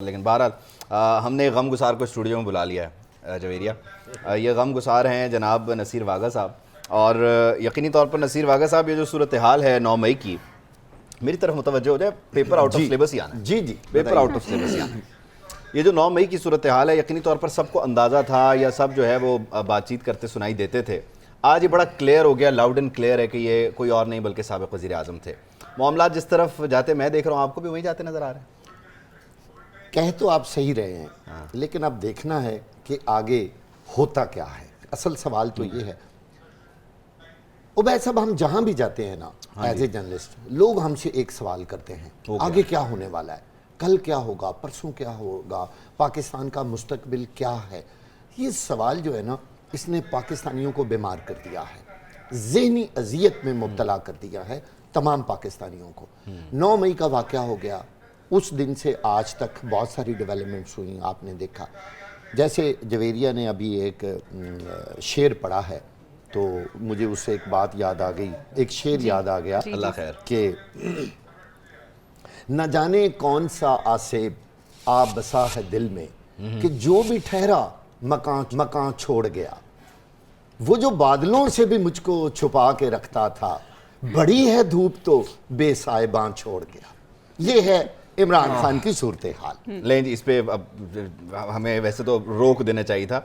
लेकिन बहरहाल हमने गम गुसार को स्टूडियो में बुला लिया है जवेरिया। ये गम गुसार हैं जनाब नसीर वागा साहब, और यकीनी तौर पर नसीर वागा साहब ये जो सूरत हाल है 9 मई की, मेरी तरफ मुतवज्जो हो जाए, पेपर आउट ऑफ सिलेबस ही आना। जी पेपर आउट ऑफ सिलेबस ही आना। ये जो 9 मई की सूरत हाल है, यकीनी तौर पर सबको अंदाज़ा था या सब जो है वो बातचीत करते सुनाई देते थे। आज ये बड़ा क्लियर हो गया, लाउड एंड क्लियर है कि ये कोई और नहीं बल्कि साबिक़ वज़ीर आज़म थे। मामला जिस तरफ जाते मैं देख रहा हूँ, आपको भी वहीं जाते नज़र आ रहे हैं। कह तो आप सही रहे हैं, लेकिन अब देखना है कि आगे होता क्या है। असल सवाल तो ये है, उबैद साहब, हम जहां भी जाते हैं ना एज ए जर्नलिस्ट, लोग हमसे एक सवाल करते हैं, आगे क्या होने वाला है, कल क्या होगा, परसों क्या होगा, पाकिस्तान का मुस्तकबिल क्या है। ये सवाल जो है ना, इसने पाकिस्तानियों को बीमार कर दिया है, ज़हनी अजियत में मुब्तला कर दिया है तमाम पाकिस्तानियों को। 9 मई का वाक़या हो गया, उस दिन से आज तक बहुत सारी डेवलपमेंट्स हुई। आपने देखा, जैसे जवेरिया ने अभी एक शेर पढ़ा है, तो मुझे उससे एक बात याद आ गई, एक शेर याद आ गया, अल्लाह खैर, कि न जाने कौन सा आसेब आ बसा है दिल में, कि जो भी ठहरा मकान छोड़ गया। वो जो बादलों से भी मुझको छुपा के रखता था, बड़ी है धूप तो बेसाइबां छोड़ गया। ये है इमरान खान की सूरत हाल। लेकिन इस पे अब हमें वैसे तो रोक देना चाहिए था,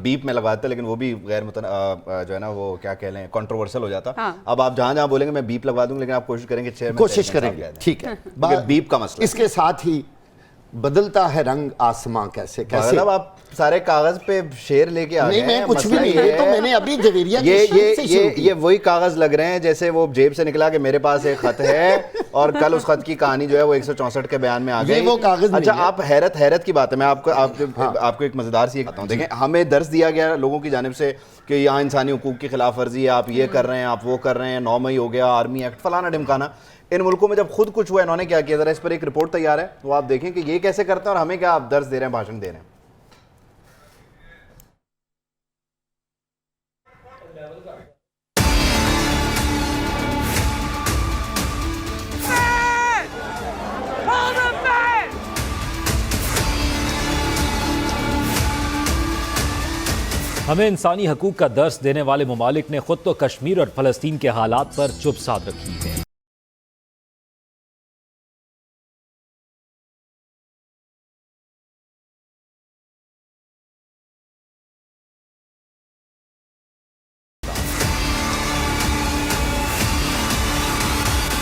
बीप में लगवाते, लेकिन वो भी गैर जो है ना, वो क्या कह लें, कंट्रोवर्शियल हो जाता। अब आप जहां जहां बोलेंगे मैं बीप लगवा दूंगा, लेकिन आप कोशिश करेंगे कोशिश करेंगे, ठीक है। बीप का मसला। इसके साथ ही बदलता है रंग आसमां कैसे कैसे। मतलब आप सारे कागज पे शेर लेके आ गए हैं। मैं कुछ भी नहीं, ये तो मैंने अभी जवेरिया ये वही कागज लग रहे हैं जैसे वो जेब से निकला कि मेरे पास एक खत है, और कल उस खत की कहानी जो है वो 164 के बयान में आ गई। वो कागज अच्छा, आप हैरत की बात है। मैं आपको एक मजेदार सी बताता हूँ। देखें, हमें दर्ज दिया गया लोगों की जानिब से कि यहाँ इंसानी हुकूक की खिलाफ वर्जी है, आप ये कर रहे हैं, आप वो कर रहे हैं, 9 मई हो गया, आर्मी एक्ट, फलाना ढिमकाना। इन मुल्कों में जब खुद कुछ हुआ, इन्होंने क्या किया, जरा इस पर एक रिपोर्ट तैयार है, तो आप देखें कि ये कैसे करते हैं और हमें क्या आप दर्ज दे रहे हैं, भाषण दे रहे हैं। हमें इंसानी हकूक का दर्स देने वाले ममालिक ने खुद तो कश्मीर और फलस्तीन के हालात पर चुप साध रखी है।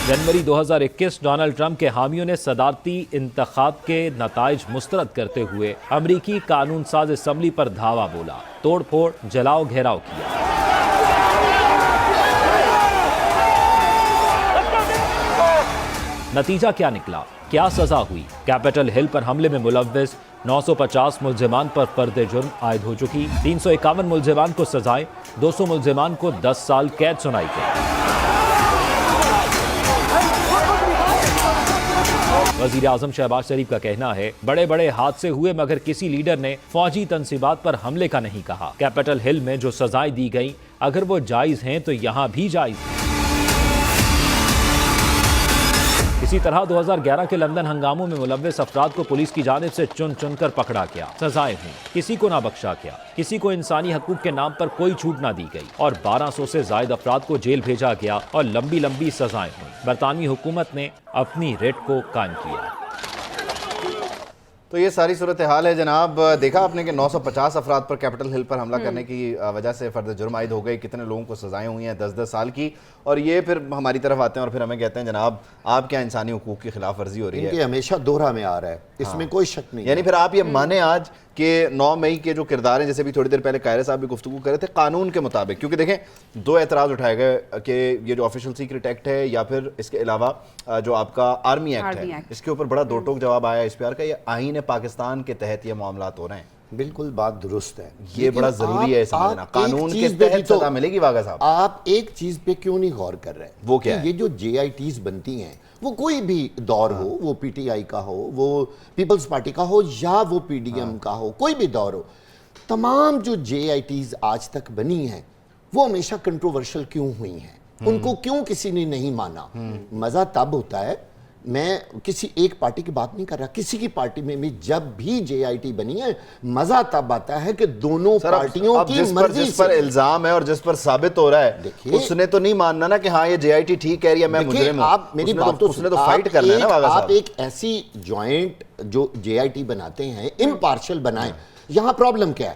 जनवरी 2021 डोनाल्ड ट्रंप के हामियों ने सदारती इंतखाब के नताइज मुस्तरद करते हुए अमरीकी कानून साज असम्बली पर धावा बोला, तोड़ फोड़, जलाओ घेराव किया। नतीजा क्या निकला, क्या सजा हुई? कैपिटल हिल पर हमले में मुलव्विस 950 मुल्जिमान पर फर्द जुर्म आयद हो चुकी। 351 मुल्जिमान को सजाएं, 200 मुल्जिमान को 10 साल कैद सुनाई गई। वज़ीर आज़म शहबाज शरीफ का कहना है, बड़े बड़े हादसे हुए मगर किसी लीडर ने फौजी तंसीबात पर हमले का नहीं कहा। कैपिटल हिल में जो सजाएं दी गई, अगर वो जायज़ हैं तो यहाँ भी जायज़ है। इसी तरह 2011 के लंदन हंगामों में मुलव्विस अफराद को पुलिस की जानिब से चुन चुन कर पकड़ा गया, सजाएं हुई, किसी को ना बख्शा गया, किसी को इंसानी हकूक के नाम पर कोई छूट ना दी गई, और 1200 से जायद अफराद को जेल भेजा गया और लंबी लंबी सजाएं हुई। बरतानवी हुकूमत ने अपनी रेट को कायम किया। तो ये सारी सूरत हाल है जनाब। देखा आपने कि 950 अफराद पर कैपिटल हिल पर हमला करने की वजह से फर्द जुर्म आयद हो गए, कितने लोगों को सजाएं हुई हैं 10-10 साल की, और ये फिर हमारी तरफ आते हैं और फिर हमें कहते हैं जनाब आप क्या इंसानी हुकूक की खिलाफ वर्जी हो रही है। हमेशा दोहरा में आ रहा है, इसमें कोई शक नहीं। यानी फिर आप ये माने आज कि 9 मई के जो किरदार हैं, जैसे भी थोड़ी देर पहले कायरे साहब भी गुफ्तगू कर रहे थे, कानून के मुताबिक, क्योंकि देखें 2 एतराज़ उठाए गए कि ये जो ऑफिशियल सीक्रेट एक्ट है या फिर इसके अलावा जो आपका आर्मी एक्ट है, इसके ऊपर बड़ा दो टोक जवाब आया इस प्यार का, ये आईन पाकिस्तान के तहत ये मामलात हो रहे हैं। बिल्कुल बात दुरुस्त है, ये बड़ा जरूरी है समझना, कानून के तहत सजा मिलेगी। वागा साहब, आप एक चीज पे क्यों नहीं गौर कर रहे हैं? वो क्या है? ये जो JITs बनती हैं, वो कोई भी दौर हो, वो PTI का हो, वो पीपल्स पार्टी का हो, या वो PDM का हो, कोई भी दौर हो, तमाम जो JITs आज तक बनी हैं वो हमेशा कंट्रोवर्शियल क्यों हुई हैं? उनको क्यों किसी ने नहीं माना? मजा तब होता है मैं किसी एक पार्टी की बात नहीं कर रहा, किसी की पार्टी में भी जब भी जेआईटी बनी है, मजा तब आता है कि दोनों पार्टियों अब की जिस मर्जी पर से। इल्जाम है और जिस पर साबित हो रहा है, देखिए, उसने तो नहीं मानना ना कि हाँ ये जेआईटी ठीक कह रही है, मैं मुजरिम हूं। आप मेरी बात तो उसने तो फाइट करना है ना वागा आप साहब। एक ऐसी ज्वाइंट जो जेआईटी बनाते हैं इम्पार्शियल बनाएं। यहां प्रॉब्लम क्या है?